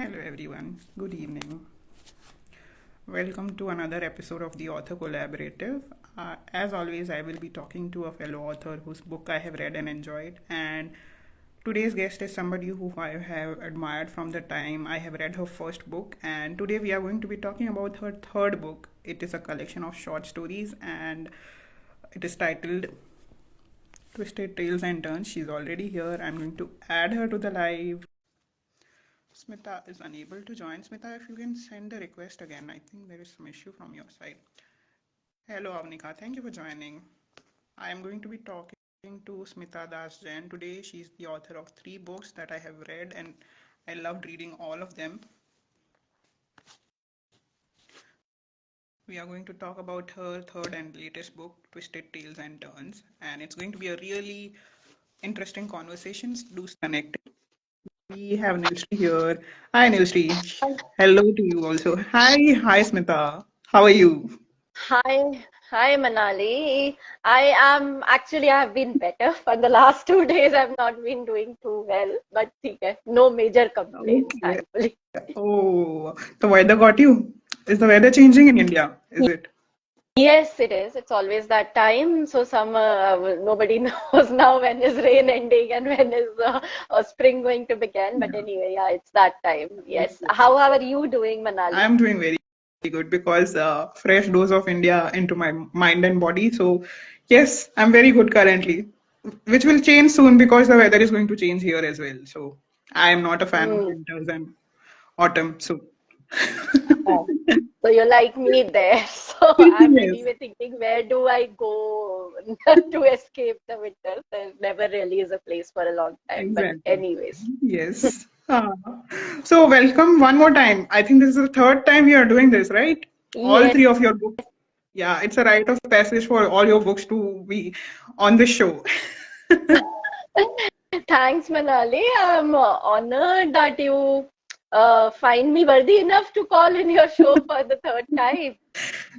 Hello everyone, good evening. Welcome to another episode of the Author Collaborative. As always, I will be talking to a fellow author whose book I have read and enjoyed. And today's guest is somebody who I have admired from the time I have read her first book. And today we are going to be talking about her third book. It is a collection of short stories and it is titled Twisted Tales and Turns. She's already here. I'm going to add her to the live. Smita is unable to join. Smita, if you can send the request again. I think there is some issue from your side. Hello, Avnika. Thank you for joining. I am going to be talking to Smita Das Jain today. She's the author of three books that I have read, and I loved reading all of them. We are going to talk about her third and latest book, Twisted Tales and Turns, and it's going to be a really interesting conversation. Do stay connected. We have Nilshri here. Hi, Nilshri. Hello to you also. Hi, Smita. How are you? Hi, Manali. I have been better. For the last 2 days, I've not been doing too well, but okay, no major complaints, Okay. thankfully. Oh, the weather got you. Is the weather changing in India? Is it? Yes, it is. It's always that time. So nobody knows now when is rain ending and when is spring going to begin. But Yeah. anyway, yeah, it's that time. Yes, Yes. yes. How are you doing, Manali? I'm doing very good because fresh dose of India into my mind and body. So yes, I'm very good currently, which will change soon because the weather is going to change here as well. So I am not a fan of Hmm. winters and autumn. So So you're like me there. So I'm yes, anyway thinking, where do I go to escape the winters? There never really is a place for a long time. But exactly. anyways, Yes. So welcome one more time. I think this is the third time you are doing this, right? All yes. three of your books. Yeah, it's a rite of passage for all your books to be on the show. Thanks, Manali. I'm honored that you find me worthy enough to call in your show for the third time.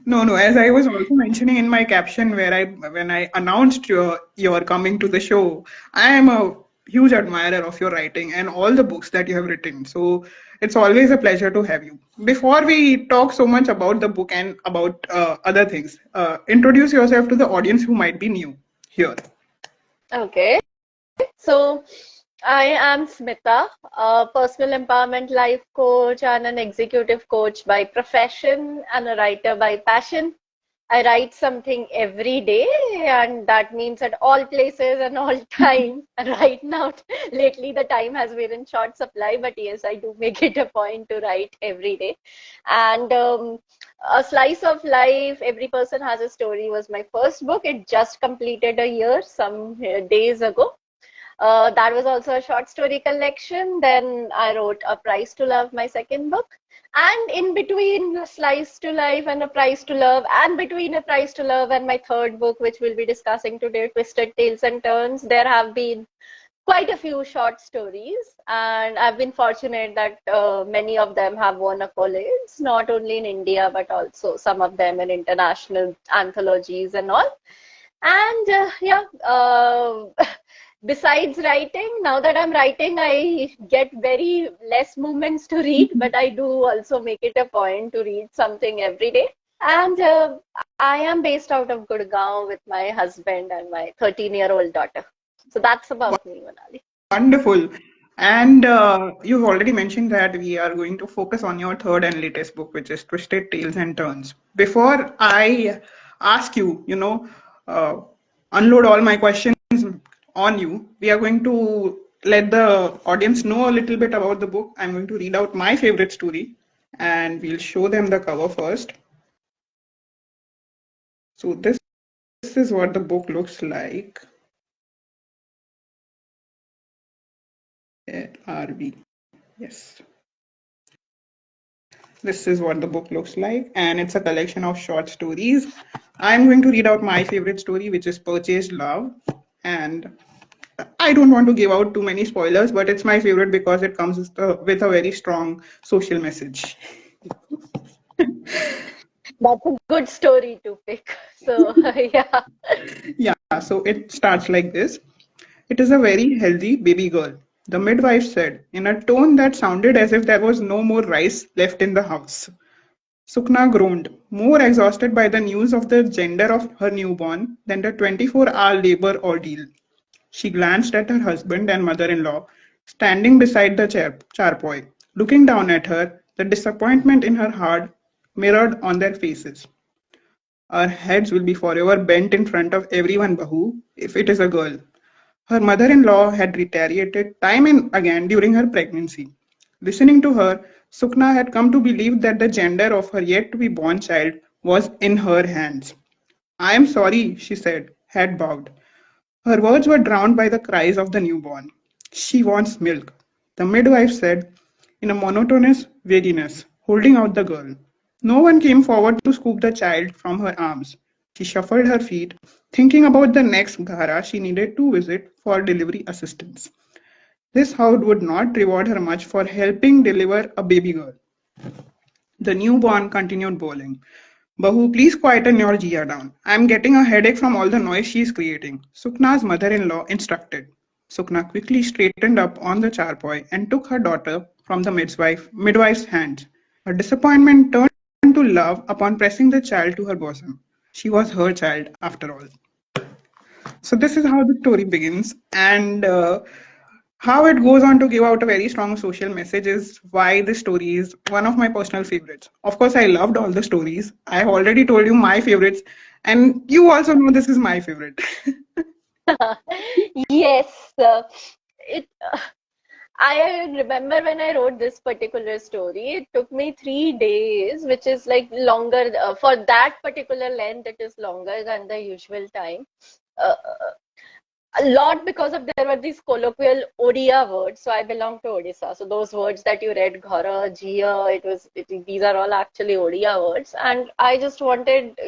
No, no. As I was also mentioning in my caption, where I when I announced your coming to the show, I am a huge admirer of your writing and all the books that you have written. So it's always a pleasure to have you. Before we talk so much about the book and about other things, introduce yourself to the audience who might be new here. Okay. So I am Smita, a personal empowerment life coach and an executive coach by profession and a writer by passion. I write something every day, and that means at all places and all times. And right now, lately, the time has been in short supply, but yes, I do make it a point to write every day. And A Slice of Life, Every Person Has a Story was my first book. It just completed a year some days ago. That was also a short story collection. Then I wrote A Price to Love, my second book. And in between A Slice to Life and A Price to Love, and between A Price to Love and my third book, which we'll be discussing today, Twisted Tales and Turns, there have been quite a few short stories. And I've been fortunate that many of them have won accolades, not only in India, but also some of them in international anthologies and all. And besides writing, now that I'm writing, I get very less moments to read, but I do also make it a point to read something every day. And I am based out of Gurgaon with my husband and my 13-year-old daughter. So that's about me, Manali. Wonderful. And you've already mentioned that we are going to focus on your third and latest book, which is Twisted Tales and Turns. Before I ask you, uh, unload all my questions on you, we are going to let the audience know a little bit about the book. I'm going to read out my favorite story and we'll show them the cover first. So, this is what the book looks like. RV. Yes. This is what the book looks like, and it's a collection of short stories. I'm going to read out my favorite story, which is Purchased Love. And I don't want to give out too many spoilers, but it's my favorite because it comes with a very strong social message. That's a good story to pick. So, yeah. Yeah, so it starts like this. It is a very healthy baby girl. the midwife said, in a tone that sounded as if there was no more rice left in the house. Sukna groaned, more exhausted by the news of the gender of her newborn than the 24-hour labor ordeal. She glanced at her husband and mother-in-law, standing beside the charpoy. Looking down at her, the disappointment in her heart mirrored on their faces. Our heads will be forever bent in front of everyone, Bahu, if it is a girl. Her mother-in-law had retaliated time and again during her pregnancy. Listening to her, Sukna had come to believe that the gender of her yet-to-be-born child was in her hands. I am sorry, she said, head bowed. Her words were drowned by the cries of the newborn. She wants milk, the midwife said in a monotonous weariness, holding out the girl. No one came forward to scoop the child from her arms. She shuffled her feet, thinking about the next ghara she needed to visit for delivery assistance. This house would not reward her much for helping deliver a baby girl. The newborn continued bawling. Bahu, please quieten your Jia down. I am getting a headache from all the noise she is creating, Sukna's mother-in-law instructed. Sukna quickly straightened up on the charpoy and took her daughter from the midwife's hands. Her disappointment turned to love upon pressing the child to her bosom. She was her child, after all. So this is how the story begins, and how it goes on to give out a very strong social message is why this story is one of my personal favorites. Of course, I loved all the stories. I have already told you my favorites, and you also know this is my favorite. Yes, it. I remember when I wrote this particular story, it took me 3 days, which is like longer for that particular length. It is longer than the usual time. Uh, a lot because of there were these colloquial Odia words. So I belong to Odisha. So those words that you read, Ghara, Jia, these are all actually Odia words. And I just wanted,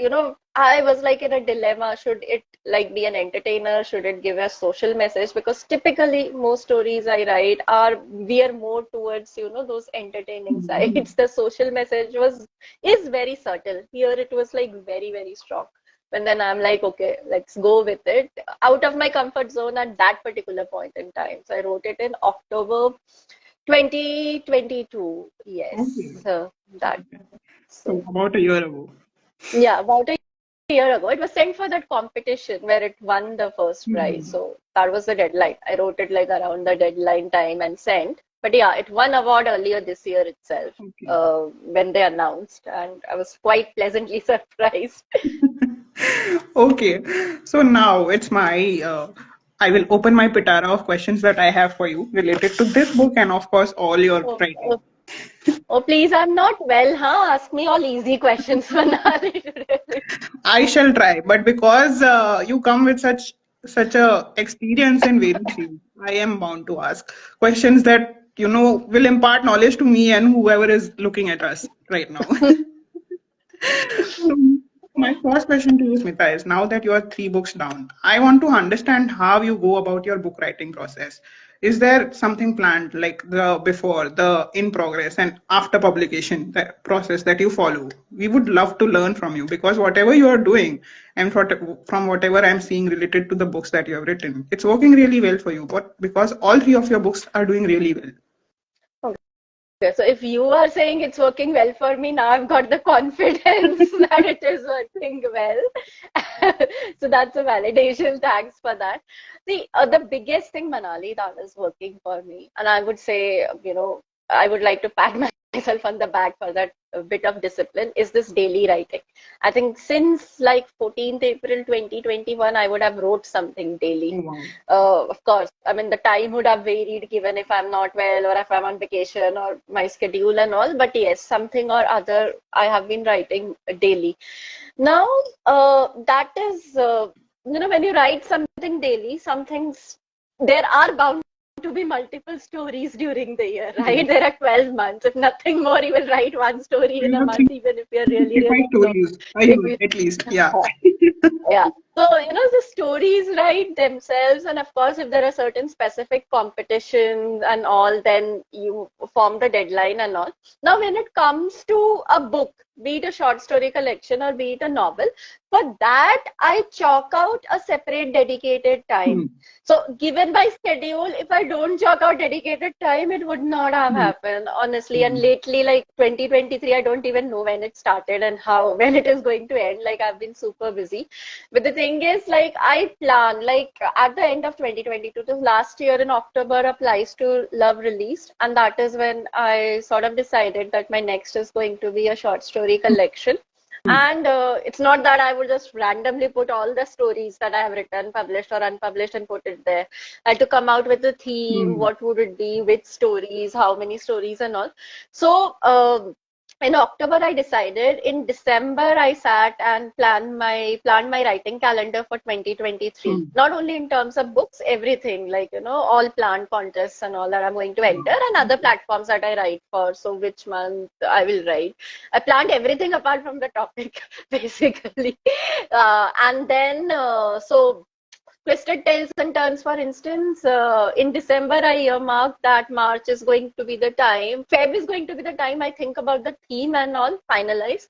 I was like in a dilemma. Should it like be an entertainer? Should it give a social message? Because typically most stories I write are veer more towards, those entertaining sides. The social message is very subtle. Here it was like very, very strong. And then I'm like, okay, let's go with it. Out of my comfort zone at that particular point in time. So I wrote it in October 2022. Yes, Okay. that. So So about a year ago. yeah, about a year ago, it was sent for that competition where it won the first prize. Hmm. So that was the deadline. I wrote it like around the deadline time and sent. But yeah, it won award earlier this year itself Okay. when they announced, and I was quite pleasantly surprised. Okay. So now it's my. I will open my pitara of questions that I have for you related to this book and of course all your Oh, writing. oh, oh, please, I'm not well, huh? Ask me all easy questions, Manali, today. I shall try, but because you come with such a experience in various fields, I am bound to ask questions that will impart knowledge to me and whoever is looking at us right now. So my first question to you, Smita, is now that you are 3 books down, I want to understand how you go about your book writing process. Is there something planned, like the before, the in progress, and after publication, the process that you follow? We would love to learn from you because whatever you are doing, and from whatever I'm seeing related to the books that you have written, it's working really well for you. But because all 3 of your books are doing really well. Okay, so if you are saying it's working well for me, now I've got the confidence that it is working well. So that's a validation. Thanks for that. See, the biggest thing, Manali, that is working for me, and I would say, I would like to pat myself on the back for that bit of discipline, is this daily writing. I think since like 14th April 2021, I would have wrote something daily. Oh, wow. Of course, I mean, the time would have varied given if I'm not well or if I'm on vacation or my schedule and all. But yes, something or other, I have been writing daily. Now, that is, when you write something daily, some things, there are bound to be multiple stories during the year, right? Yes. There are 12 months. If nothing more, you will write one story So in you a have month, even if you're really, 365 really slow. stories a If year you at least. Yeah. Yeah. So, the stories write themselves, and of course, if there are certain specific competitions and all, then you form the deadline and all. Now, when it comes to a book, be it a short story collection or be it a novel, for that, I chalk out a separate dedicated time. Hmm. So, given by schedule, if I don't chalk out dedicated time, it would not have Hmm. happened, honestly. And Hmm. lately, like 2023, I don't even know when it started and how, when it is going to end. Like, I've been super busy. But the thing is, like, I plan, like, at the end of 2022, this last year in October, A Plies to Love released. And that is when I sort of decided that my next is going to be a short story collection. Hmm. And it's not that I would just randomly put all the stories that I have written, published or unpublished, and put it there. I had to come out with a theme. Hmm. What would it be? Which stories? How many stories and all. So, in October, I decided. In December, I sat and planned my writing calendar for 2023. Hmm. Not only in terms of books, everything, like, all planned contests and all that I'm going to enter, and other platforms that I write for. So which month I will write. I planned everything apart from the topic, basically. And then, so Twisted Tales and Turns, for instance, in December, I earmarked that March is going to be the time. Feb is going to be the time I think about the theme and all, finalize.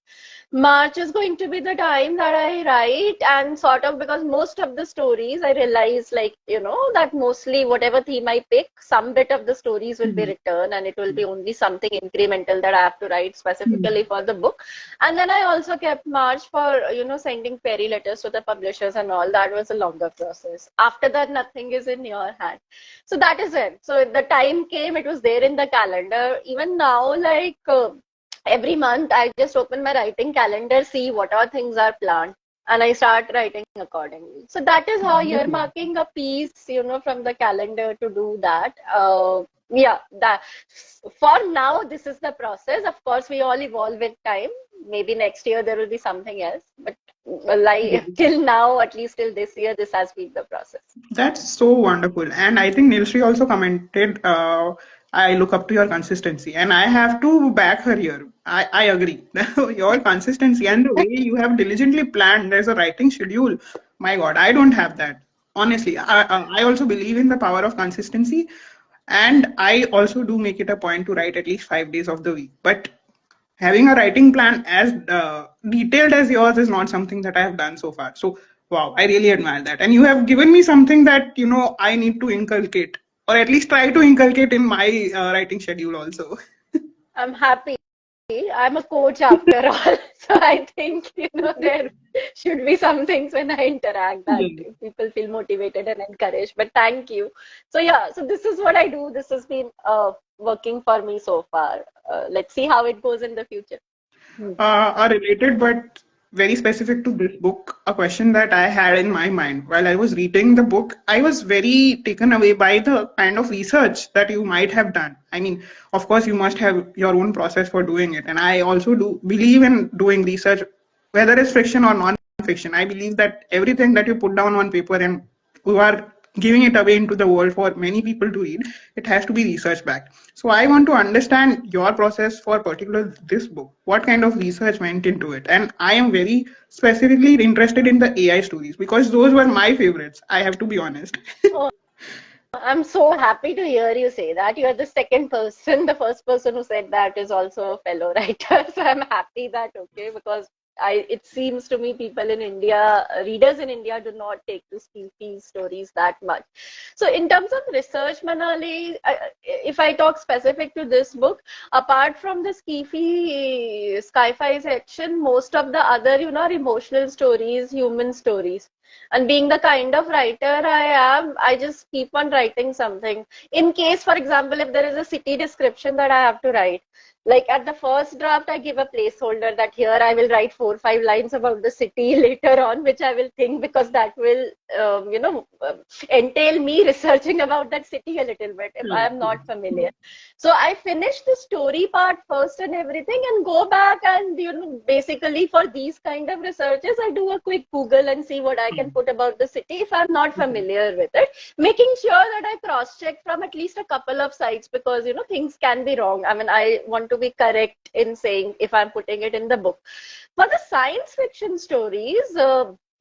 March is going to be the time that I write, and sort of, because most of the stories I realize, like, that mostly whatever theme I pick, some bit of the stories will be Hmm. written, and it will be only something incremental that I have to write Hmm. specifically for the book. And then I also kept March for, sending query letters to the publishers and all. That was a longer process. After that, nothing is in your hand. So that is it. So the time came, it was there in the calendar. Even now, like, every month, I just open my writing calendar, see what all things are planned, and I start writing accordingly. So that is how you're Wonderful. marking a piece, from the calendar to do that. Yeah, that for now, this is the process. Of course, we all evolve with time. Maybe next year there will be something else, but like till now, at least till this year, this has been the process. That's so wonderful. And I think Nilshree also commented, I look up to your consistency. And I have to back her here. I agree. Your consistency and the way you have diligently planned, there's a writing schedule. My God, I don't have that. Honestly, I also believe in the power of consistency. And I also do make it a point to write at least 5 days of the week. But having a writing plan as detailed as yours is not something that I have done so far. So, wow, I really admire that. And you have given me something that, I need to inculcate or at least try to inculcate in my writing schedule also. I'm happy. I'm a coach after all. So I think, there should be some things when I interact that Yeah. people feel motivated and encouraged. But thank you. So yeah, so this is what I do. This has been working for me so far. Let's see how it goes in the future. Hmm. Are related but very specific to this book. A question that I had in my mind while I was reading the book, I was very taken away by the kind of research that you might have done. I mean, of course, you must have your own process for doing it. And I also do believe in doing research, whether it's fiction or non-fiction. I believe that everything that you put down on paper and you are giving it away into the world for many people to read, it has to be research backed. So I want to understand your process for particular this book. What kind of research went into it? And I am very specifically interested in the AI stories because those were my favorites. I have to be honest. Oh, I'm so happy to hear you say that. You're the second person. The first person who said that is also a fellow writer. So I'm happy that, okay, because it seems to me people in India, readers in India do not take to sci-fi stories that much. So in terms of research, Manali, if I talk specific to this book, apart from the sci-fi section, most of the other, are emotional stories, human stories. And being the kind of writer I am, I just keep on writing something. In case, for example, if there is a city description that I have to write, like at the first draft, I give a placeholder that here I will write 4 or 5 lines about the city later on, which I will think because that will, entail me researching about that city a little bit if I am not familiar. So I finish the story part first and everything and go back and, basically for these kind of researches, I do a quick Google and see what I can put about the city if I'm not familiar with it, making sure that I cross check from at least a couple of sites because, things can be wrong. I mean, I want to be correct in saying if I'm putting it in the book. For the science fiction stories,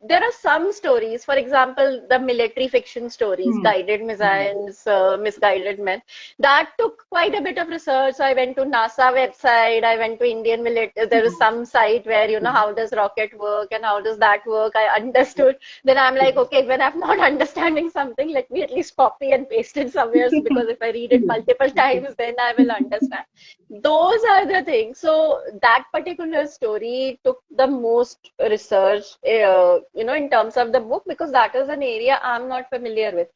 there are some stories, for example, the military fiction stories, Hmm. guided missiles, misguided men, that took quite a bit of research. So I went to NASA website, I went to Indian military. There is Hmm. some site where, how does rocket work and how does that work? I understood. Then I'm like, okay, when I'm not understanding something, let me at least copy and paste it somewhere, because if I read it multiple times, then I will understand. Those are the things. So that particular story took the most research, in terms of the book, because that is an area I'm not familiar with.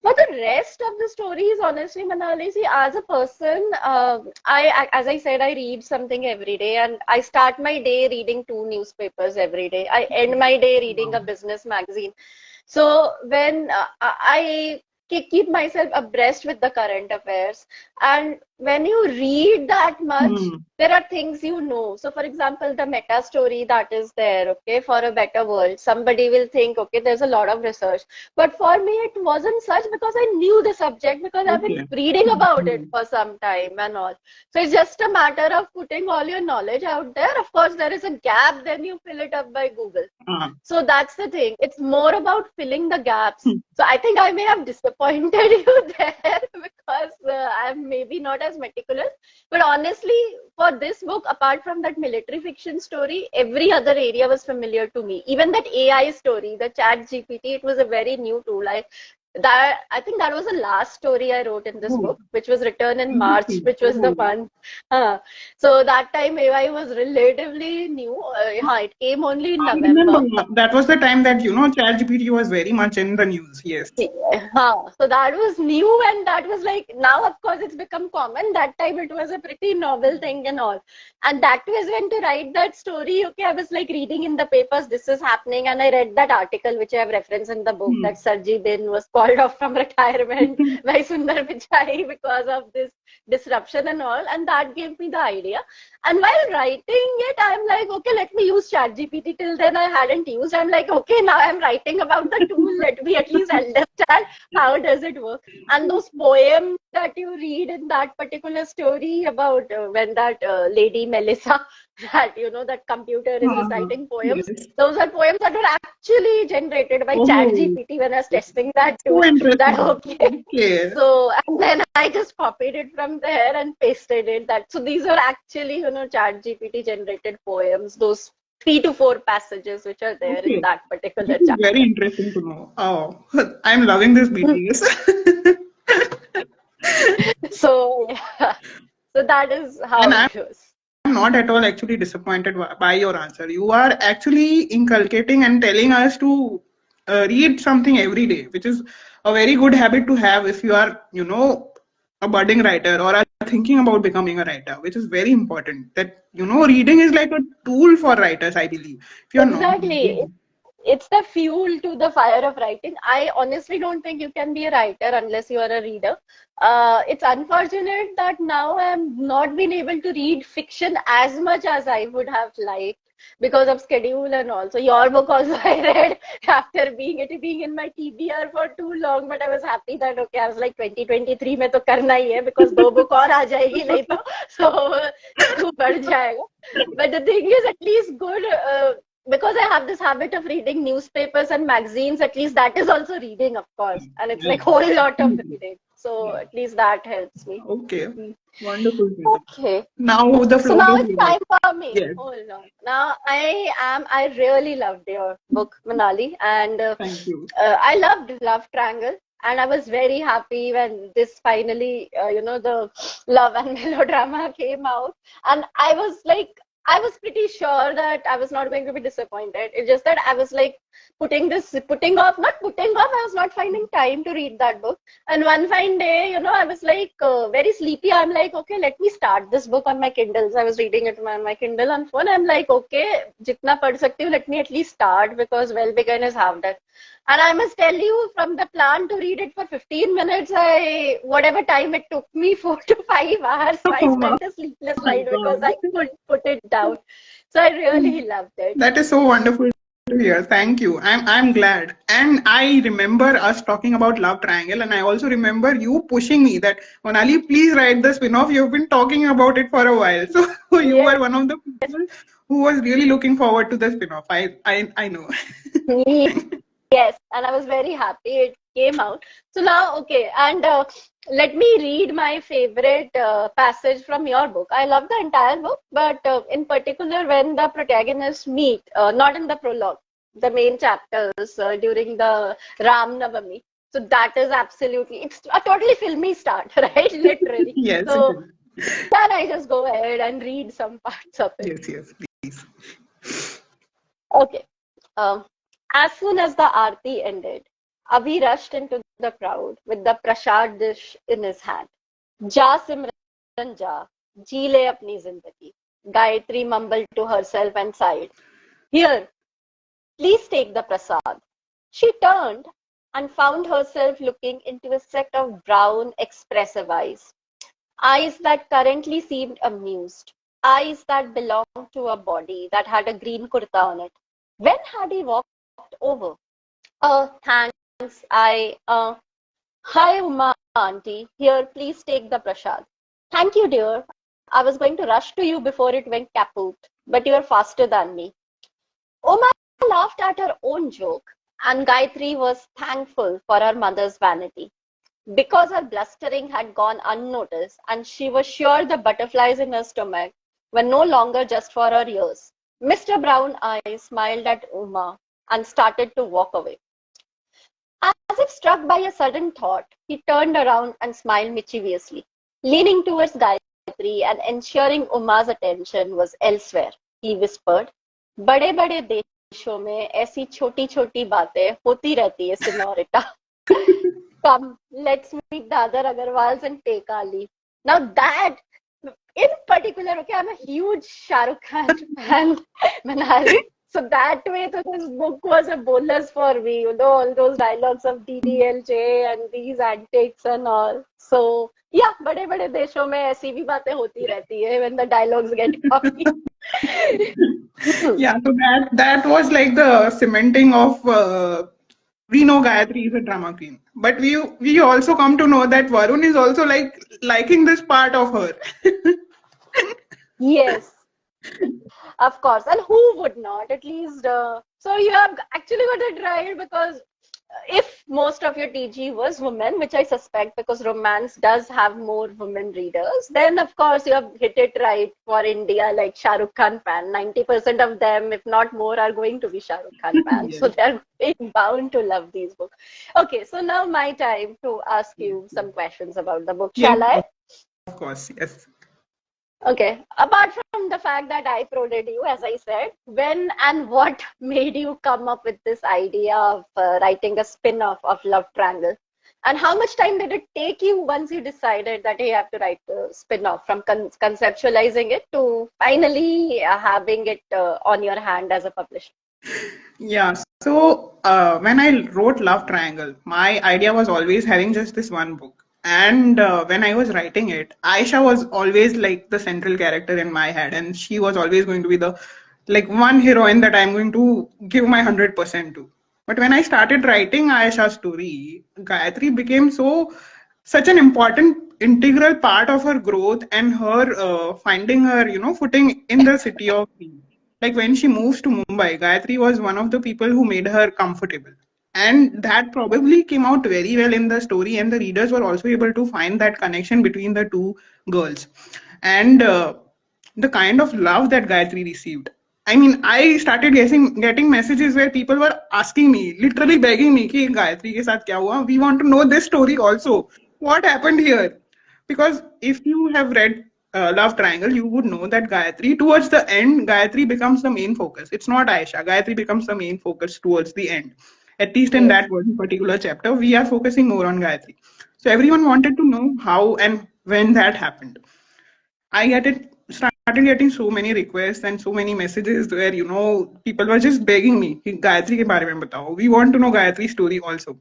But the rest of the stories, honestly, Manali, see, as a person, as I said, I read something every day, and I start my day reading two newspapers every day. I end my day reading a Wow. business magazine. So when I keep myself abreast with the current affairs, and when you read that much, Hmm. there are things you know. So, for example, the meta story that is there, okay, for a better world, somebody will think, okay, there's a lot of research. But for me, it wasn't such, because I knew the subject, because I've been Okay. reading about it Hmm. for some time and all. So it's just a matter of putting all your knowledge out there. Of course, there is a gap, then you fill it up by Google. Ah. So that's the thing. It's more about filling the gaps. Hmm. So I think I may have disappointed you there, because I'm maybe not as meticulous. But honestly, for this book, apart from that military fiction story, every other area was familiar to me. Even that AI story, the Chat GPT, it was a very new tool. I think that was the last story I wrote in this Oh, book, which was written in March, interesting. which was the Oh. month. So that time AI was relatively new. It came only in I remember November. that was the time that ChatGPT was very much in the news. Yes. So that was new, and that was like, now of course it's become common. That time it was a pretty novel thing and all. And that was when to write that story. Okay, I was like reading in the papers, this is happening, and I read that article which I have referenced in the book, Hmm. that Sarji Bin was called off from retirement by Sundar Pichai because of this disruption and all. And that gave me the idea. And while writing it, I'm like, okay, let me use ChatGPT. Till then, I hadn't used. I'm like, okay, now I'm writing about the tool. Let me at least understand how does it work. And those poems that you read in that particular story about when that lady Melissa, that that computer is Ah, reciting poems. yes. Those are poems that were actually generated by Oh, ChatGPT when I was testing that so tool. That interesting. okay. Okay. So, and then I just copied it from there and pasted it. So these are actually, Chat GPT generated poems, those 3 to 4 passages which are there in Okay. that This particular is very chapter. interesting to know. Oh, I'm loving this BTS. So, yeah. So that is how And it I'm goes. not at all actually disappointed by your answer. You are actually inculcating and telling us to read something every day, which is a very good habit to have if you are, a budding writer or are thinking about becoming a writer, which is very important. That, reading is like a tool for writers, I believe. If you're not Exactly. reading, It's the fuel to the fire of writing. I honestly don't think you can be a writer unless you are a reader. It's unfortunate that now I'm not been able to read fiction as much as I would have liked because of schedule and all. So your book also I read after being in my TBR for too long, but I was happy that okay, I was like 2023 में तो करना ही है because दो book और आ जाएगी नहीं तो so तू बढ़ जाएगा. But the thing is, at least good. Because I have this habit of reading newspapers and magazines, at least that is also reading, of course. And it's yeah, like whole lot of definitely. reading. So Yeah. at least that helps me. Okay. Mm. Wonderful, Smita. Okay. Now the So floor now is it's yours. time for me. Yes. Hold on. Now I really loved your book, Manali. And Thank you. I loved Love Triangle. And I was very happy when this finally, the love and melodrama came out. And I was like, I was pretty sure that I was not going to be disappointed. It's just that I was like not putting off, I was not finding time to read that book. And one fine day, I was like very sleepy. I'm like, okay, let me start this book on my Kindles. I was reading it on my Kindle on phone. I'm like, okay, jitna pad sakti hu, let me at least start because well begun is half done. And I must tell you, from the plan to read it for 15 minutes, whatever time it took me, 4 to 5 hours, I Oh spent a sleepless my night because God. I couldn't put it down. So I really loved it. That is so wonderful to hear. Thank you. I'm glad. And I remember us talking about Love Triangle, and I also remember you pushing me that Monali, please write the spin-off. You've been talking about it for a while. So you Yes, were one of the people who was really looking forward to the spin-off. I know. yes, and I was very happy it came out. So now, okay, and let me read my favorite passage from your book. I love the entire book, but in particular, when the protagonists meet, not in the prologue, the main chapters during the Ram Navami. So that is absolutely, it's a totally filmy start, right? Literally. Yes, it So is. can I just go ahead and read some parts of it? Yes, yes, please. Okay. Um, as soon as the aarti ended, Avi rushed into the crowd with the prasad dish in his hand. Ja Simran ja, जी ले अपनी जिंदगी. Gayatri mumbled to herself and sighed. Here, please take the prasad. She turned and found herself looking into a set of brown, expressive eyes. Eyes that currently seemed amused. Eyes that belonged to a body that had a green kurta on it. When had he walked over? Thanks. Hi, Uma auntie. Here, please take the prasad. Thank you, dear. I was going to rush to you before it went kaput, but you are faster than me. Uma laughed at her own joke, and Gayatri was thankful for her mother's vanity. Because her blustering had gone unnoticed, and she was sure the butterflies in her stomach were no longer just for her ears. Mr. Brown Eyes smiled at Uma and started to walk away. As if struck by a sudden thought, he turned around and smiled mischievously. Leaning towards Gayatri and ensuring Uma's attention was elsewhere, he whispered, बड़े बड़े देशों में ऐसी छोटी छोटी बातें होती रहती है सिनोरिटा. Come, let's meet the other Agarwals and take our leave. Now that, in particular, okay, I'm a huge Shah Rukh Khan fan, Manali. So that way, so this book was a bonus for me. You know, all those dialogues of DDLJ and these antics and all. So yeah, बड़े बड़े देशों में ऐसी भी बातें होती रहती है when the dialogues get funny. Yeah, so that was like the cementing of we know Gayatri is a drama queen, but we also come to know that Varun is also like liking this part of her. Yes. Of course, and who would not? At least, so you have actually got it right because if most of your TG was women, which I suspect because romance does have more women readers, then of course you have hit it right for India, like Shah Rukh Khan fan. 90% of them, if not more, are going to be Shah Rukh Khan fans. So Yes, they're bound to love these books. Okay, so now my time to ask you some questions about the book. yes, Shall I? of course, yes. Okay. Apart from the fact that I prodded you, as I said, when and what made you come up with this idea of writing a spin-off of Love Triangle? And how much time did it take you once you decided that hey, you have to write a spin-off from conceptualizing it to finally having it on your hand as a publisher? Yeah, so when I wrote Love Triangle, my idea was always having just this one book. And when I was writing it, Aisha was always like the central character in my head, and she was always going to be the like one heroine that I'm going to give my 100% to. But when I started writing Aisha's story, Gayatri became such an important integral part of her growth and her finding her footing in the city of Queens. Like when she moves to Mumbai, Gayatri was one of the people who made her comfortable. And that probably came out very well in the story, and the readers were also able to find that connection between the two girls. And the kind of love that Gayatri received. I mean, I started getting messages where people were asking me, literally begging me, कि Gayatri के साथ क्या हुआ? We want to know this story also. What happened here? Because if you have read Love Triangle, you would know that Gayatri, towards the end, Gayatri becomes the main focus. It's not Aisha. Gayatri becomes the main focus towards the end. At least in Yes. that one particular chapter, we are focusing more on Gayatri. So everyone wanted to know how and when that happened. Started getting so many requests and so many messages where people were just begging me कि गायत्री के बारे में बताओ. We want to know Gayatri's story also.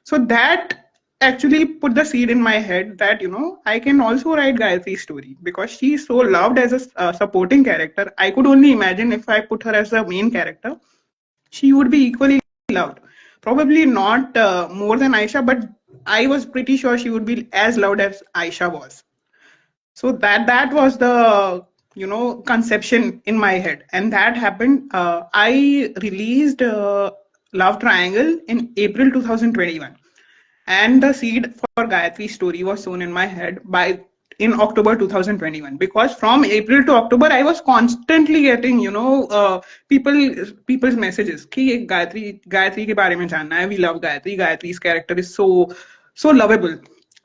So that actually put the seed in my head that I can also write Gayatri's story because she is so loved as a supporting character. I could only imagine if I put her as the main character, she would be equally loved. Probably not more than Aisha, but I was pretty sure she would be as loved as Aisha was. So that was the conception in my head, and that happened. I released Love Triangle in April 2021, and the seed for Gayatri's story was sown in my head by in October 2021, because from April to October I was constantly getting people people's messages कि ये Gayatri के बारे में जानना है, we love Gayatri, Gayatri's character is so lovable.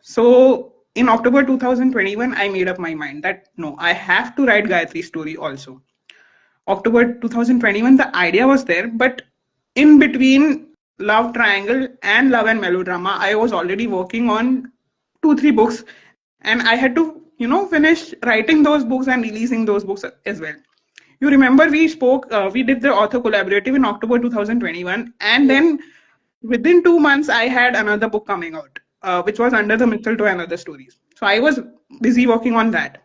So in October 2021 I made up my mind that no, I have to write Gayatri's story also. October 2021, the idea was there, but in between Love Triangle and Love and Melodrama, I was already working on 2 3 books, and I had to finish writing those books and releasing those books as well. You remember we spoke, we did the author collaborative in October 2021, and Yes. then within 2 months I had another book coming out, which was Under the Mistletoe and Other Stories. So I was busy working on that.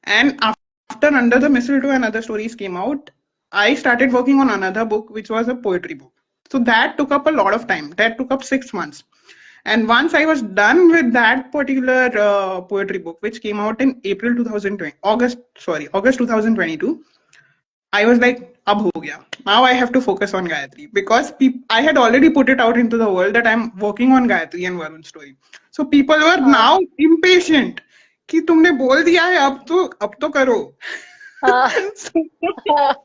And after Under the Mistletoe and Other Stories came out, I started working on another book, which was a poetry book. So that took up a lot of time. That took up 6 months. And once I was done with that particular poetry book, which came out in April 2020, August 2022, I was like, ab ho gaya. Now I have to focus on Gayatri, because I had already put it out into the world that I'm working on Gayatri and Varun's story. So people were हाँ now impatient कि तुमने बोल दिया है, अब तो करो. हाँ So, हाँ.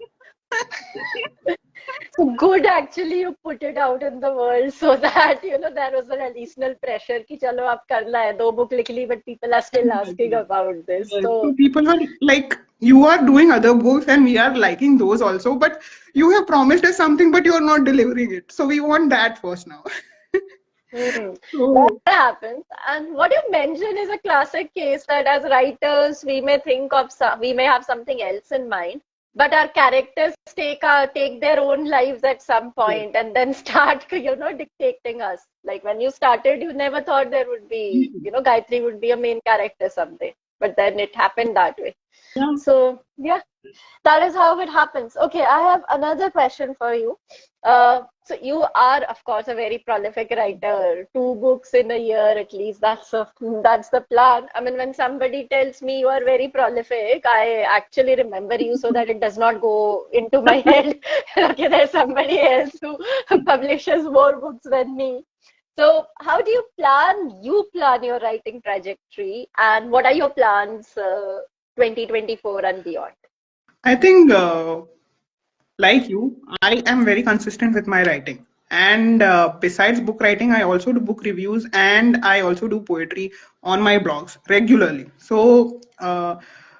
So good actually you put it out in the world so that there was an additional pressure कि चलो अब करना है, 2 book लिख ली, but people are still asking yes. about this. Yes. So So people were like, you are doing other books and we are liking those also, but you have promised us something, but you are not delivering it. So we want that first now. that So happens. And what you mentioned is a classic case that as writers we may think of we may have something else in mind, but our characters take their own lives at some yes. point and then start dictating us. Like when you started, you never thought there would be Gayatri would be a main character someday, but then it happened that way. Yeah. So yeah, that is how it happens. Okay, I have another question for you. So you are, of course, a very prolific writer. 2 books in a year at least. That's the plan. I mean, when somebody tells me you are very prolific, I actually remember you so that it does not go into my head. Okay, there's somebody else who publishes more books than me. So how do you plan your writing trajectory, and what are your plans 2024 and beyond? I think, like you, I am very consistent with my writing. And besides book writing, I also do book reviews and I also do poetry on my blogs regularly. So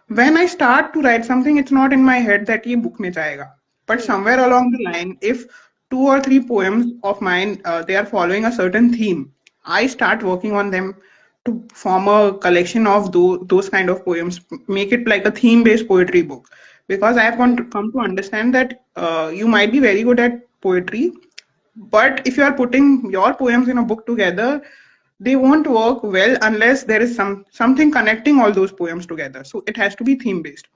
when I start to write something, it's not in my head that ye book mein jayega. But Hmm. somewhere along the line, if 2 or 3 poems of mine they are following a certain theme, I start working on them to form a collection of those kind of poems, make it like a theme-based poetry book. Because I have come to understand that you might be very good at poetry, but if you are putting your poems in a book together, they won't work well unless there is something connecting all those poems together. So it has to be theme-based.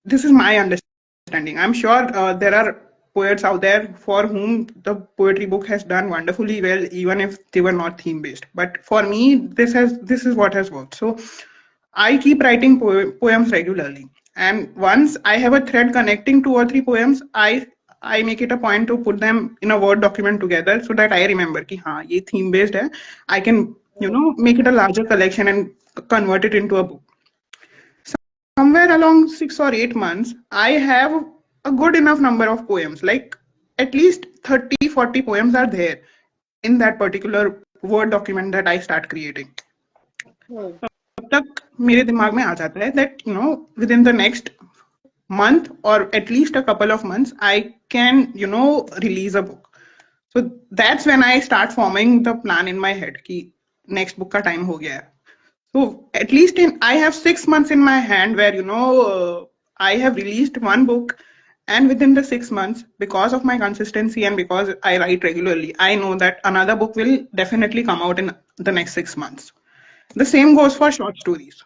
This is my understanding. I'm sure there are poets out there for whom the poetry book has done wonderfully well, even if they were not theme based. But for me, this is what has worked. So I keep writing poems regularly, and once I have a thread connecting 2 or 3 poems, I make it a point to put them in a Word document together so that I remember कि हाँ ये theme based है. I can make it a larger collection and convert it into a book. Somewhere along 6 or 8 months, I have a good enough number of poems. Like at least 30, 40 poems are there in that particular Word document that I start creating. Hmm. तब तक मेरे दिमाग में आ जाता है that within the next month or at least a couple of months I can release a book. So that's when I start forming the plan in my head कि next book का time हो गया है. So at least I have 6 months in my hand where I have released one book, and within the 6 months, because of my consistency and because I write regularly, I know that another book will definitely come out in the next 6 months. The same goes for short stories,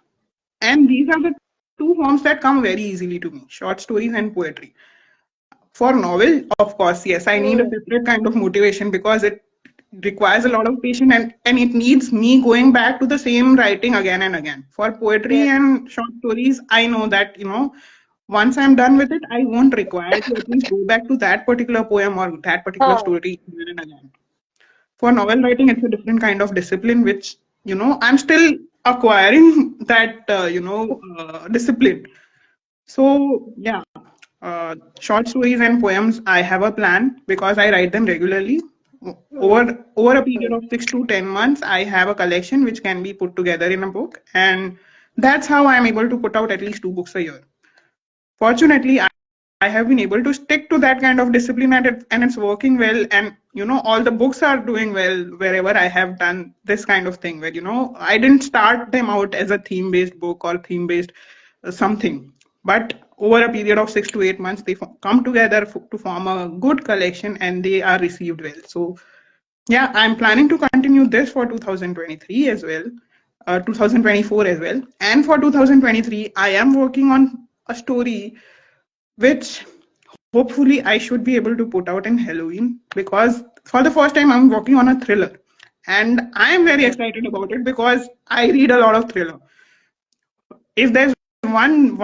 and these are the two forms that come very easily to me: short stories and poetry. For novel, of course, yes, I need a Hmm. separate kind of motivation because it requires a lot of patience and it needs me going back to the same writing again and again. For poetry Yes. and short stories, I know that, once I'm done with it, I won't require to at least go back to that particular poem or that particular Huh. story again and again. For novel writing, it's a different kind of discipline, which, I'm still acquiring that, discipline. So, yeah, short stories and poems, I have a plan because I write them regularly. Hmm. Over a period of 6 to 10 months, I have a collection which can be put together in a book, and that's how I'm able to put out at least 2 books a year. Fortunately, I have been able to stick to that kind of discipline, and it's working well. And all the books are doing well wherever I have done this kind of thing. Where I didn't start them out as a theme-based book or theme-based something, but over a period of 6 to 8 months, they come together to form a good collection, and they are received well. So yeah, I'm planning to continue this for 2023 as well, 2024 as well. And for 2023, I am working on a story which hopefully I should be able to put out in Halloween because for the first time I'm working on a thriller. And I am very Mhm. excited about it because I read a lot of thriller. If there's one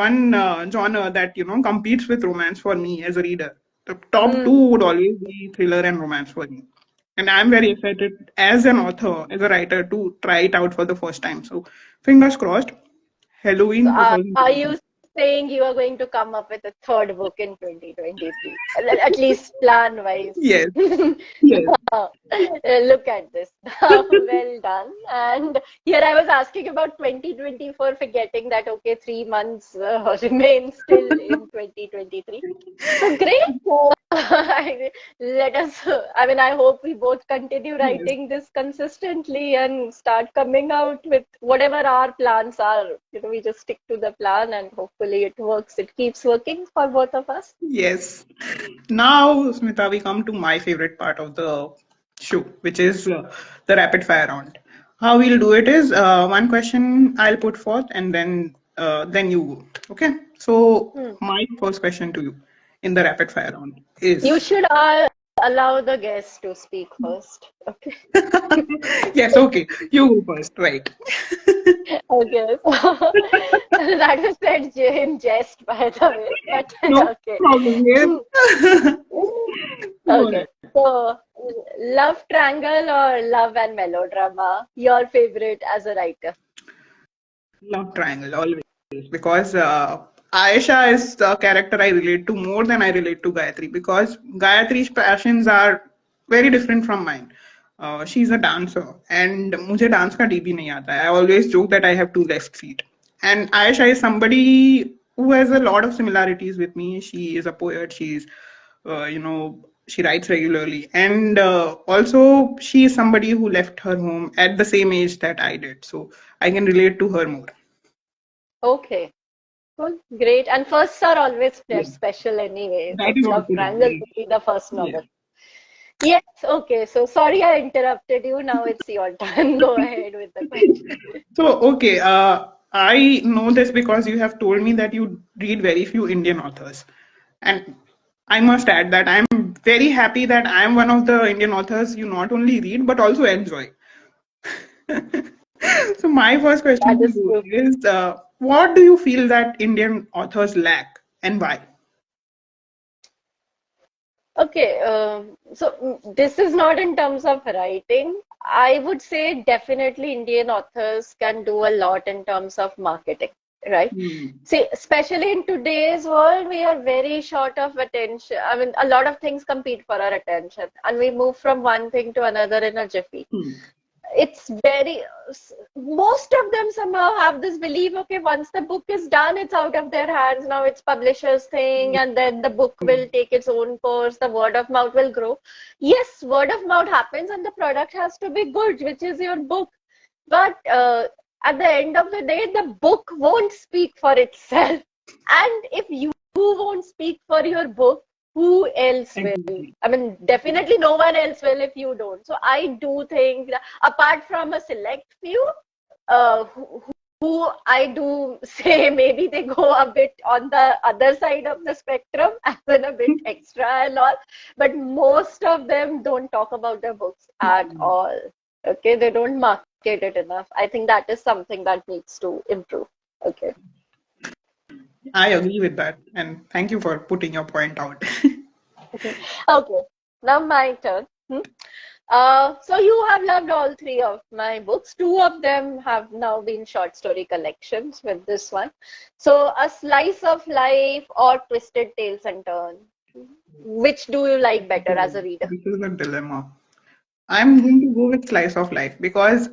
genre that competes with romance for me as a reader, the top two Hmm. would always be thriller and romance for me. And I'm very excited as an author, as a writer, to try it out for the first time. So fingers crossed, So Halloween are 2023. you saying you are going to come up with a third book in 2023? At least plan-wise. Yes, yes. Look at this. Well done. And here I was asking about 2024, forgetting that, okay, 3 months remain still in 2023. So great. Let us, I mean, I hope we both continue Yes. writing this consistently and start coming out with whatever our plans are. We just stick to the plan and hopefully it works. It keeps working for both of us. Yes. Now, Smita, we come to my favorite part of the show, which is the rapid fire round. How we'll do it is one question I'll put forth, and then you go. Okay. So Hmm. my first question to you in the rapid fire round You is should allow the guest to speak first. Okay. yes. Okay, you go first. Right. Okay. So that was said in jest, by the way. But No okay. problem. Yes. Go Okay. ahead. So, love triangle or love and melodrama? Your favorite as a writer? Love triangle always because Aisha is the character I relate to more than I relate to Gayatri because Gayatri's passions are very different from mine. She's a dancer and मुझे dance का D भी नहीं आता है. I always joke that I have two left feet. And Aisha is somebody who has a lot of similarities with me. She is a poet. She writes regularly. And also, she is somebody who left her home at the same age that I did. So I can relate to her more. Okay. Cool. Great. And firsts are always Yeah, special anyway. that So, is love also there. triangle Right. would be the first Yeah. novel. Yes. Okay. So, sorry I interrupted you. Now it's your turn. Go ahead with the question. So, okay, I know this because you have told me that you read very few Indian authors. And I must add that I'm very happy that I'm one of the Indian authors you not only read but also enjoy. So, my first question That to is you true. is what do you feel that Indian authors lack and why? Okay, so this is not in terms of writing. I would say definitely Indian authors can do a lot in terms of marketing, right? Hmm. See, especially in today's world, we are very short of attention. I mean, a lot of things compete for our attention, and we move from one thing to another in a jiffy. Hmm. It's very, most of them somehow have this belief, okay, once the book is done, it's out of their hands. Now it's publisher's thing, and then the book will take its own course, the word of mouth will grow. Yes, word of mouth happens, and the product has to be good, which is your book. But at the end of the day, the book won't speak for itself. And if you won't speak for your book, who else will? Exactly. I mean, definitely no one else will if you don't. So I do think that apart from a select few, who I do say maybe they go a bit on the other side of the spectrum, as in a bit extra and all, but most of them don't talk about their books at all. Okay, they don't market it enough. I think that is something that needs to improve. Okay. I agree with that, and thank you for putting your point out. Okay, now my turn. So you have loved all three of my books. Two of them have now been short story collections with this one. So A Slice of Life or Twisted Tales and Turn. Which do you like better as a reader? This is a dilemma. I'm going to go with Slice of Life because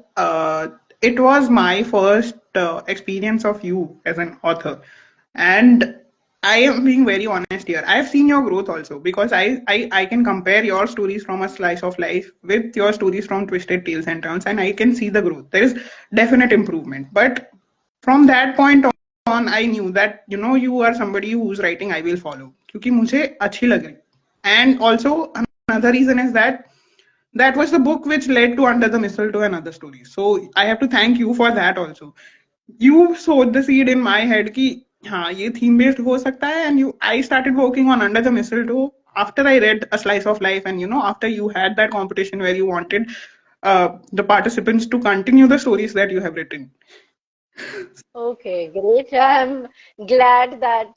it was my first experience of you as an author. And I am being very honest here. I've seen your growth also because I can compare your stories from A Slice of Life with your stories from Twisted Tales and Turns, and I can see the growth. There is definite improvement. But from that point on, I knew that, you are somebody who's writing I will follow. क्योंकि मुझे अच्छी लग रही. And also another reason is that was the book which led to Under the Mistletoe and Other Stories. So I have to thank you for that also. You sowed the seed in my head कि हाँ ये theme based हो सकता है, and I started working on Under the Mistletoe after I read A Slice of Life, and after you had that competition where you wanted the participants to continue the stories that you have written. Okay, great. I'm glad that,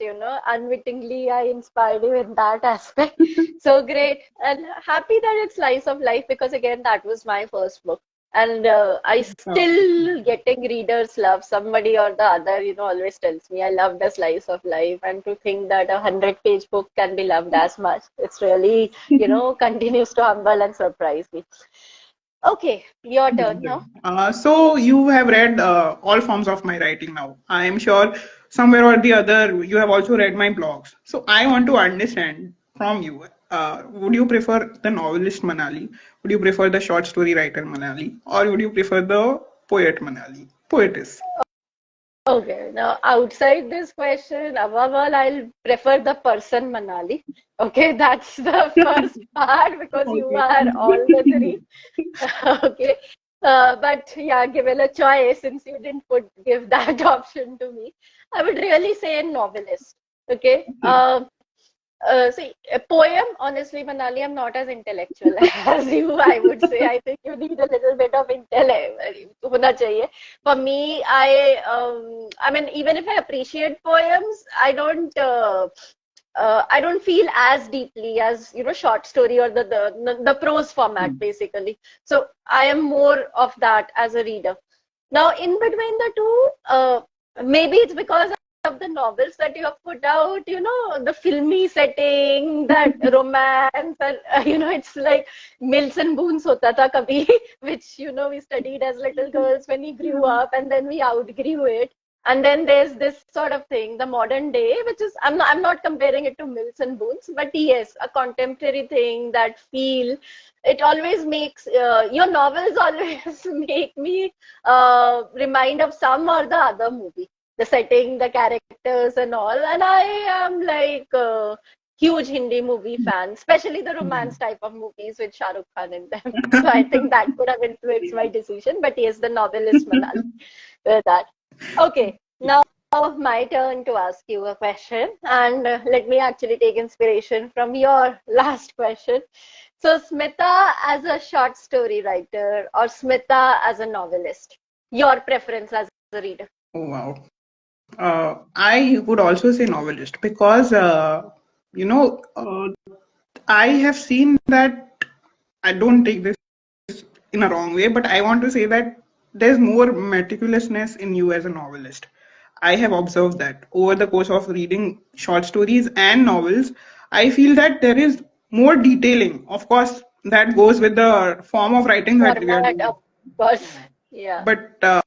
unwittingly I inspired you in that aspect. So great. And happy that it's Slice of Life because, again, that was my first book. And I still getting readers love somebody or the other, always tells me I love the Slice of Life. And to think that a 100-page book can be loved as much, it's really, continues to humble and surprise me. Okay, your turn now. So you have read all forms of my writing now. I am sure somewhere or the other you have also read my blogs. So I want to understand from you. Would you prefer the novelist Manali? Would you prefer the short story writer Manali? Or would you prefer the poet Manali? Poetess. Okay, now outside this question, above all, I'll prefer the person Manali. Okay, that's the first part because you Okay. are all the three. Okay, but yeah, given a choice, since you didn't give that option to me, I would really say a novelist. Okay, see, a poem, honestly, Manali, I'm not as intellectual as you, I would say. I think you need a little bit of intellect. होना चाहिए. For me, I mean, even if I appreciate poems, I don't feel as deeply as short story or the prose format basically. So I am more of that as a reader. Now in between the two, maybe it's because of the novels that you have put out, the filmy setting, that romance, and it's like Mills and Boons hota tha kabhi, which we studied as little girls when we grew up, and then we outgrew it. And then there's this sort of thing, the modern day, which is I'm not comparing it to Mills and Boons, but yes, a contemporary thing, that feel. It always makes your novels always make me remind of some or the other movie, the setting, the characters, and all. And I am like a huge Hindi movie fan, especially the romance type of movies with Shah Rukh Khan in them. So I think that could have influenced my decision. But yes, the novelist Manali with that. Okay, now my turn to ask you a question, and let me actually take inspiration from your last question. So, Smita as a short story writer or Smita as a novelist, your preference as a reader? Oh, wow. I would also say novelist because, you know, uh, I have seen that. I don't take this in a wrong way, but I want to say that there's more meticulousness in you as a novelist. I have observed that over the course of reading short stories and novels. I feel that there is more detailing. Of course, that goes with the form of writing that we are Format, of doing. course. Yeah. But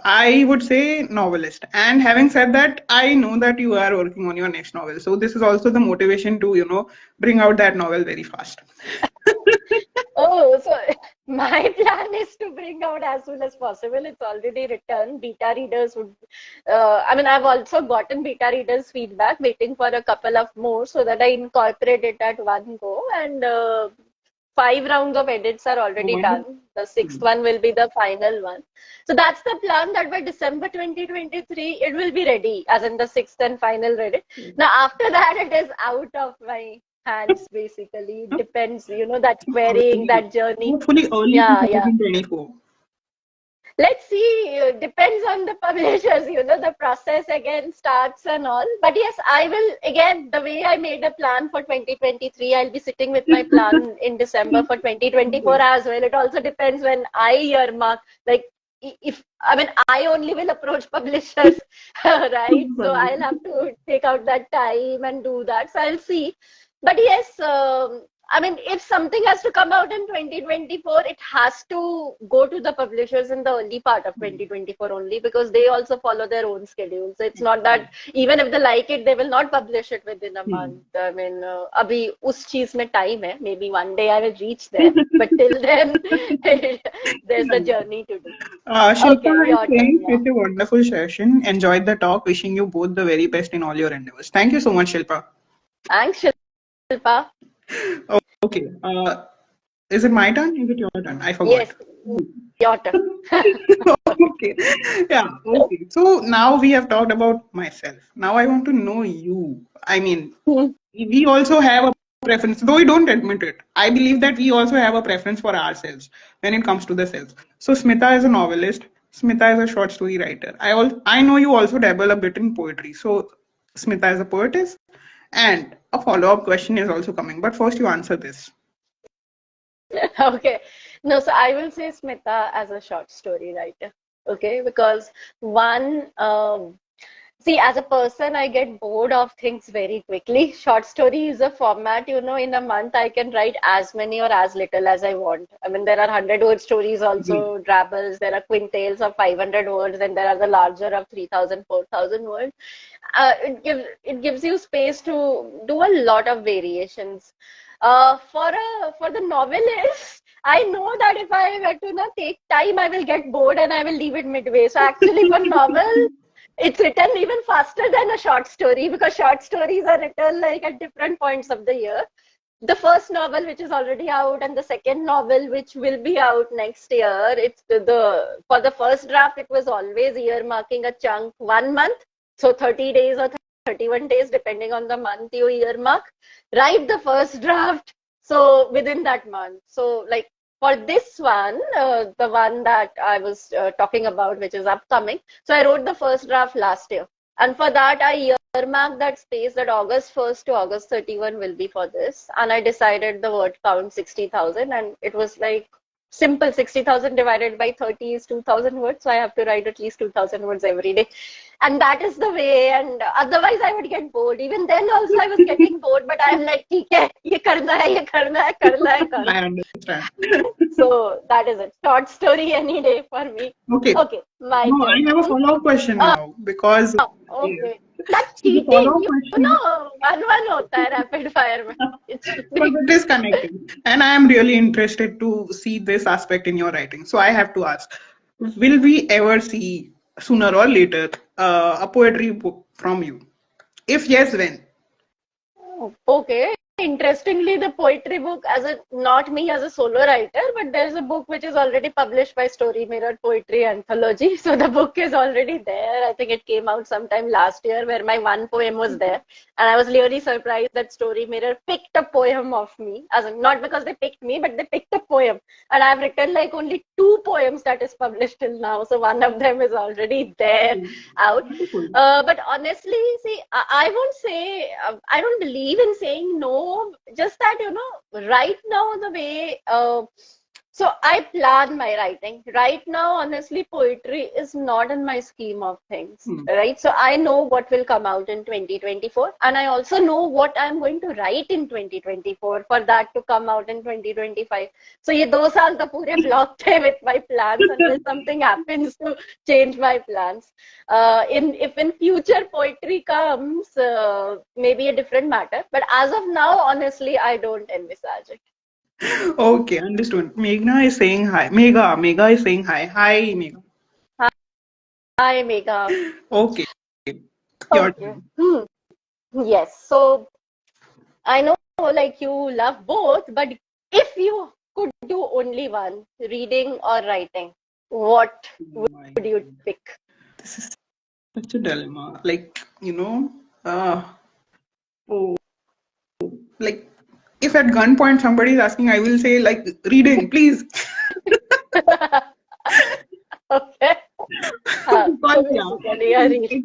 I would say novelist. And having said that, I know that you are working on your next novel. So this is also the motivation to, bring out that novel very fast. Oh, so my plan is to bring out as soon as possible. It's already written. Beta readers would, I mean, I've also gotten beta readers' feedback, waiting for a couple of more so that I incorporate it at one go. And 5 rounds of edits are Oh, already wonderful. done. The sixth one will be the final one. So that's the plan that by December 2023, it will be ready, as in the sixth and final edit. Now, after that, it is out of my hands, basically. It depends, that querying, Early, that journey. hopefully early Yeah, yeah. 2024. Let's see, depends on the publishers, the process again starts and all. But yes, I will, again, the way I made a plan for 2023, I'll be sitting with my plan in December for 2024 Okay. as well. It also depends when I earmark, like, if, I mean, I only will approach publishers, right? So I'll have to take out that time and do that. So I'll see. But yes, I mean, if something has to come out in 2024, it has to go to the publishers in the early part of 2024 only, because they also follow their own schedules. It's not that even if they like it, they will not publish it within a month. I mean, abhi us cheez mein time hai. Maybe one day I will reach there, but till then, there's a journey to do. Shilpa, Okay, I your turn. think Yeah. it's a wonderful session. Enjoyed the talk. Wishing you both the very best in all your endeavors. Thank you so much, Shilpa. Thanks, Shilpa. Okay. Is it my turn? Is it your turn? I forgot. Yes, your turn. Okay. Yeah. Okay. So now we have talked about myself. Now I want to know you. I mean, we also have a preference, though we don't admit it. I believe that we also have a preference for ourselves when it comes to the selves. So Smita is a novelist. Smita is a short story writer. I know you also dabble a bit in poetry. So Smita is a poetess, and a follow up question is also coming. But first, you answer this. Okay. No, so I will say Smita as a short story writer. Okay, because one, see, as a person, I get bored of things very quickly. Short story is a format, in a month I can write as many or as little as I want. I mean, there are 100-word stories also, drabbles, there are quintales of 500 words, and there are the larger of 3,000, 4,000 words. It gives you space to do a lot of variations. For the novelist, I know that if I were to take time, I will get bored and I will leave it midway. So actually, for novel, it's written even faster than a short story, because short stories are written like at different points of the year. The first novel, which is already out, and the second novel, which will be out next year, it's the for the first draft, it was always earmarking a chunk 1 month, so 30 days or 31 days, depending on the month you earmark. Write the first draft, so within that month. So like for this one, the one that I was talking about, which is upcoming. So I wrote the first draft last year. And for that, I earmarked that space that August 1st to August 31 will be for this. And I decided the word count 60,000. And it was like simple, 60,000 divided by 30 is 2,000 words. So I have to write at least 2,000 words every day. And that is the way. And otherwise, I would get bored. Even then, also, I was getting bored. But I'm like, ठीक है, ये करना है, ये करना है, करना है, करना I है. understand. So that is it. Short story any day for me. Okay. Okay, my No, I turn. have a follow up question Oh, now because yes. okay. That's So the follow cheating. up You question. know, one होता है rapid fire में. It's But cheating. it is connected. And I am really interested to see this aspect in your writing. So I have to ask, will we ever see sooner or later a poetry book from you? If yes, when? Okay. Interestingly, the poetry book, not me as a solo writer, but there's a book which is already published by Story Mirror Poetry Anthology. So the book is already there. I think it came out sometime last year, where my one poem was there. And I was really surprised that Story Mirror picked a poem of me. Not because they picked me, but they picked a poem. And I've written like only 2 poems that is published till now. So one of them is already there, out. Wonderful. But honestly, see, I won't say, I don't believe in saying no, just that, right now, the way, so I plan my writing. Right now, honestly, poetry is not in my scheme of things, Hmm. right? So I know what will come out in 2024, and I also know what I'm going to write in 2024 for that to come out in 2025. So ये 2 साल तो पूरे blocked है with my plans until something happens to change my plans. If in future poetry comes, maybe a different matter. But as of now, honestly, I don't envisage it. Okay, understood. Meghna is saying hi. Megha is saying hi. Hi, Megha. Hi, Megha. Okay, your Okay. turn. Yes. So I know like you love both, but If you could do only one, reading or writing, what Oh my would you God. pick? This is such a dilemma. Uh, oh, like if at gunpoint somebody is asking, I will say like reading, please. Okay. So Because yeah, basically, a read. it,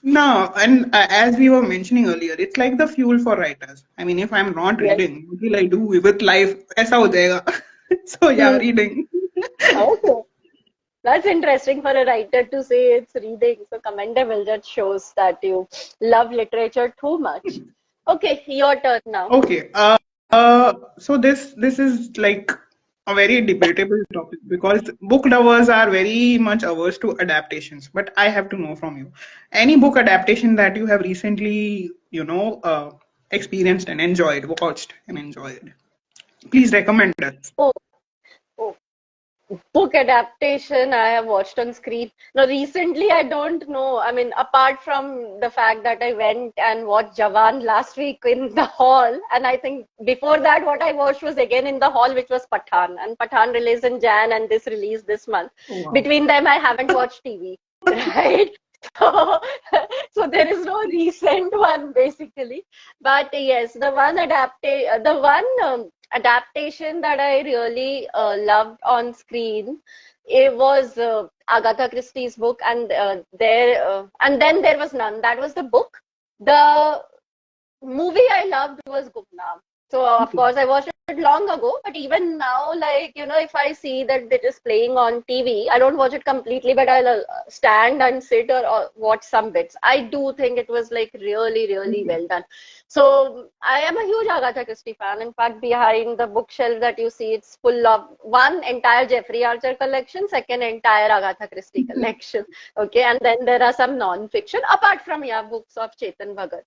no, and as we were mentioning earlier, it's like the fuel for writers. I mean, if I'm not Yes. reading, what will I do with life? ऐसा हो जाएगा. So yeah, Hmm. reading. Okay. That's interesting for a writer to say it's reading. So commendable. That shows that you love literature too much. Okay, your turn now. Okay. So this is like a very debatable topic because book lovers are very much averse to adaptations. But I have to know from you, any book adaptation that you have recently, experienced and enjoyed, watched and enjoyed. Please recommend us. Oh, oh, book adaptation I have watched on screen. Now, recently, I don't know. I mean, apart from the fact that I went and watched Jawan last week in the hall, and I think before that, what I watched was again in the hall, which was Pathan. And Pathan released in Jan, and this released this month. Oh, wow. Between them, I haven't watched TV, right? So, so there is no recent one basically. But yes, the one adaptation that I really loved on screen, it was Agatha Christie's book, and then there was none. That was the book. The movie I loved was Gumnaam. So of Okay. course I watched it long ago, but even now, like if I see that it is playing on TV, I don't watch it completely, but I'll stand and sit or watch some bits. I do think it was like really, really Okay. well done. So I am a huge Agatha Christie fan. In fact, behind the bookshelf that you see, it's full of one entire Jeffrey Archer collection, second entire Agatha Christie collection. Okay, and then there are some non-fiction apart from books of Chetan Bhagat.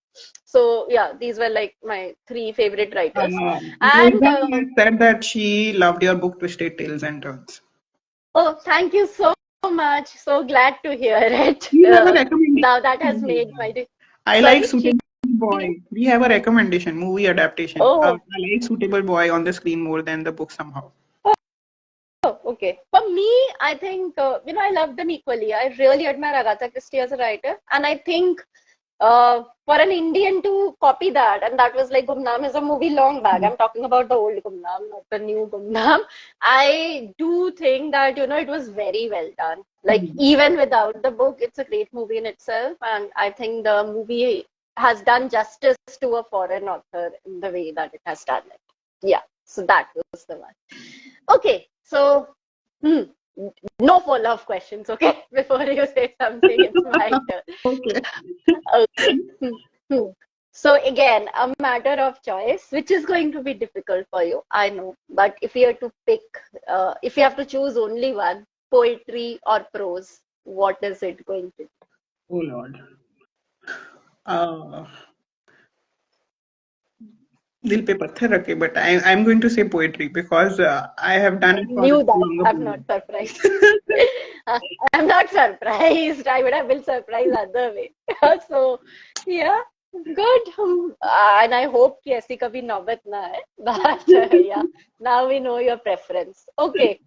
So yeah, these were like my three favorite writers. And Nirvana has said that she loved your book Twisted Tales and Turns. oh, thank you so much. So glad to hear it. We have a recommendation. Now that has made my day. I like Sorry, she. Suitable Boy. We have a recommendation, movie adaptation. Oh, I like Suitable Boy on the screen more than the book somehow. oh, okay. For me, I think I love them equally. I really admire Agatha Christie as a writer, and I think for an Indian to copy that, and that was like Gumnaam is a movie long back. I'm talking about the old Gumnaam, not the new Gumnaam. I do think that it was very well done. Like Mhm. even without the book, it's a great movie in itself, and I think the movie has done justice to a foreign author in the way that it has done it. Yeah, so that was the one. Okay, so hmm, no follow-up questions, okay? Before you say something, it's my turn. Okay. Okay. Hmm. So again, a matter of choice, which is going to be difficult for you, I know. But if you have to pick, if you have to choose only one, poetry or prose, what is it going to be? Oh Lord. Uh, दिल पे पत्थर रखे, but I'm going to say poetry because I have done I it for a knew that. longer I'm not surprised. period. I'm not surprised. I would have been surprised other way. So, yeah, good. And I hope कि ऐसी कभी नौबत ना आए. But yeah, now we know your preference. Okay.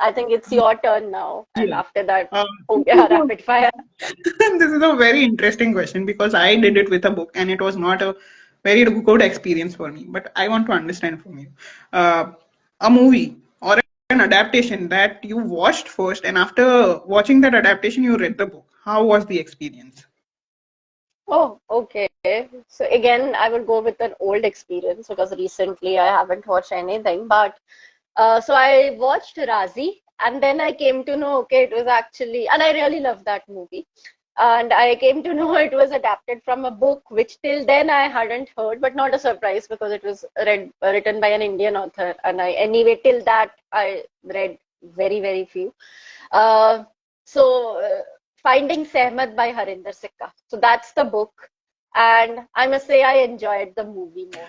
I think it's your turn now. And Yeah. after that, हो This गया rapid fire. is a very interesting question because I did it with a book and it was not a very good experience for me. But I want to understand from you. Uh, a movie or an adaptation that you watched first, and after watching that adaptation, you read the book. How was the experience? Oh, okay. So again, I would go with an old experience because recently I haven't watched anything. But so I watched Razi, and then I came to know, okay, it was actually, and I really love that movie. And I came to know it was adapted from a book, which till then I hadn't heard, but not a surprise because it was written by an Indian author. And anyway, till that, I read very, very few. Uh, so Finding Sehmat by Harinder Sikka. So that's the book. And I must say I enjoyed the movie more.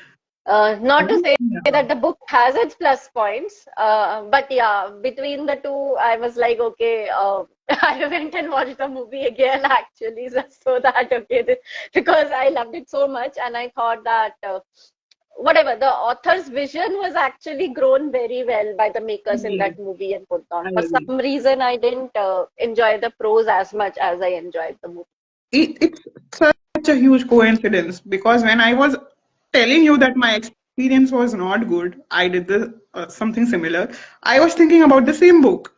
Not to say Yeah. that the book has its plus points, but yeah, between the two, I was like, okay, I went and watched the movie again actually, so that, okay, because I loved it so much and I thought that whatever, the author's vision was actually grown very well by the makers in Yes, that movie and put on. I For agree. some reason, I didn't enjoy the prose as much as I enjoyed the movie. It's such a huge coincidence because when I was telling you that my experience was not good, I did something similar. I was thinking about the same book.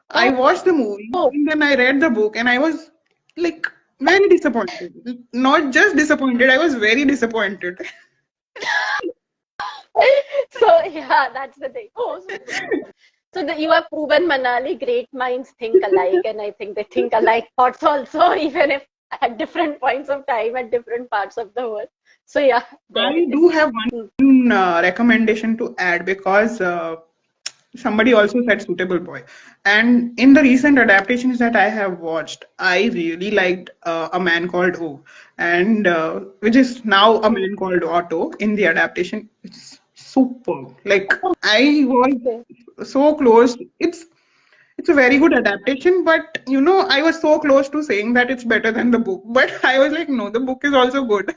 I Oh, watched the movie and then I read the book and I was like very disappointed. Not just disappointed, I was very disappointed. so yeah, that's the thing. So you have proven Manali, great minds think alike, and I think they think alike thoughts also, even if at different points of time at different parts of the world. So yeah, there I it is. do have Hmm. one recommendation to add because somebody also said Suitable Boy. And in the recent adaptations that I have watched, I really liked A Man Called O, and which is now A Man Called Otto in the adaptation. It's super. Like I Okay. was so close. It's a very good adaptation, but I was so close to saying that it's better than the book. But I was like, no, the book is also good.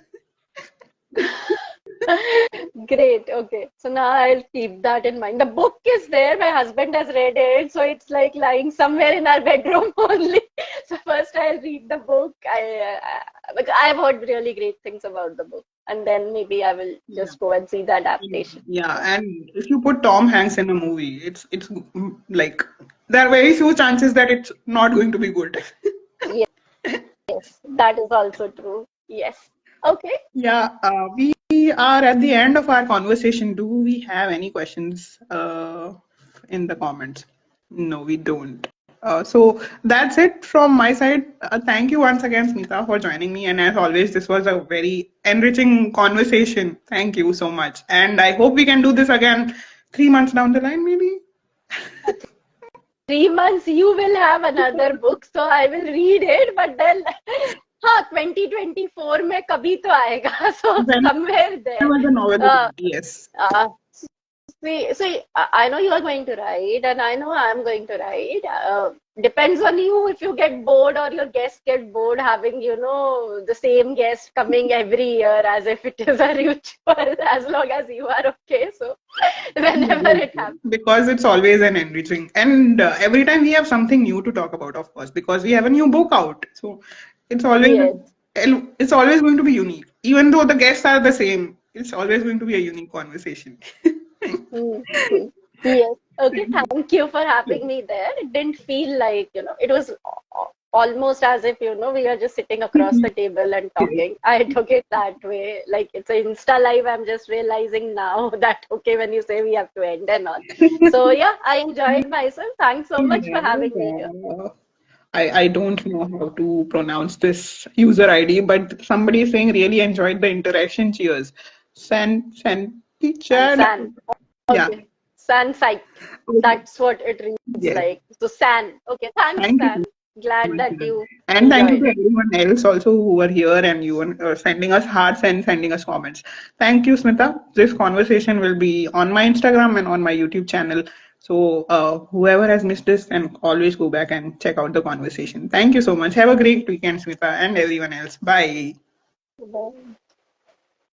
Great. Okay. So now I'll keep that in mind. The book is there. My husband has read it. So it's like lying somewhere in our bedroom only. So first I'll read the book. Because I've heard really great things about the book. And then maybe I will Yeah. just go and see the adaptation. Yeah, Yeah. and if you put Tom Hanks in a movie, it's like there are very few chances that it's not going to be good. Yes. That is also true. Yes. Okay. Yeah, we are at the end of our conversation. Do we have any questions in the comments? No, we don't. So that's it from my side. Thank you once again, Smita, for joining me. And as always, this was a very enriching conversation. Thank you so much. And I hope we can do this again 3 months down the line, maybe. 3 months you will have another book, so I will read it, but then हाँ 2024 में कभी तो आएगा so somewhere there. Whenever the novel is Uh, ready, yes. uh, see, I know you are going to write, and I know I am going to write. Depends on you if you get bored or your guests get bored having, the same guest coming every year as if it is a ritual, as long as you are okay. So whenever it happens. Because it's always an enriching, and every time we have something new to talk about, of course, because we have a new book out, so it's always Yes. it's always going to be unique, even though the guests are the same. It's always going to be a unique conversation. Mm-hmm. Yes. Okay. Thank Thank you for you. having me there. It didn't feel like, it was almost as if, we are just sitting across the table and talking. I took it that way. Like it's an Insta live. I'm just realizing now that, okay, when you say we have to end and all. So yeah, I enjoyed myself. Thanks so much for having me here. Yeah. I don't know how to pronounce this user ID, but somebody is saying really enjoyed the interaction. Cheers. San And teacher. San. Yeah. Okay. San Psych. Okay. That's what it reads Yes. like. So San. Okay. Thanks, Thank you so San. Glad much. that you And thank you enjoyed to it. everyone else also who were here and you were sending us hearts and sending us comments. Thank you, Smita. This conversation will be on my Instagram and on my YouTube channel. So whoever has missed this can always go back and check out the conversation. Thank you so much. Have a great weekend, Smita, and everyone else. Bye. Bye.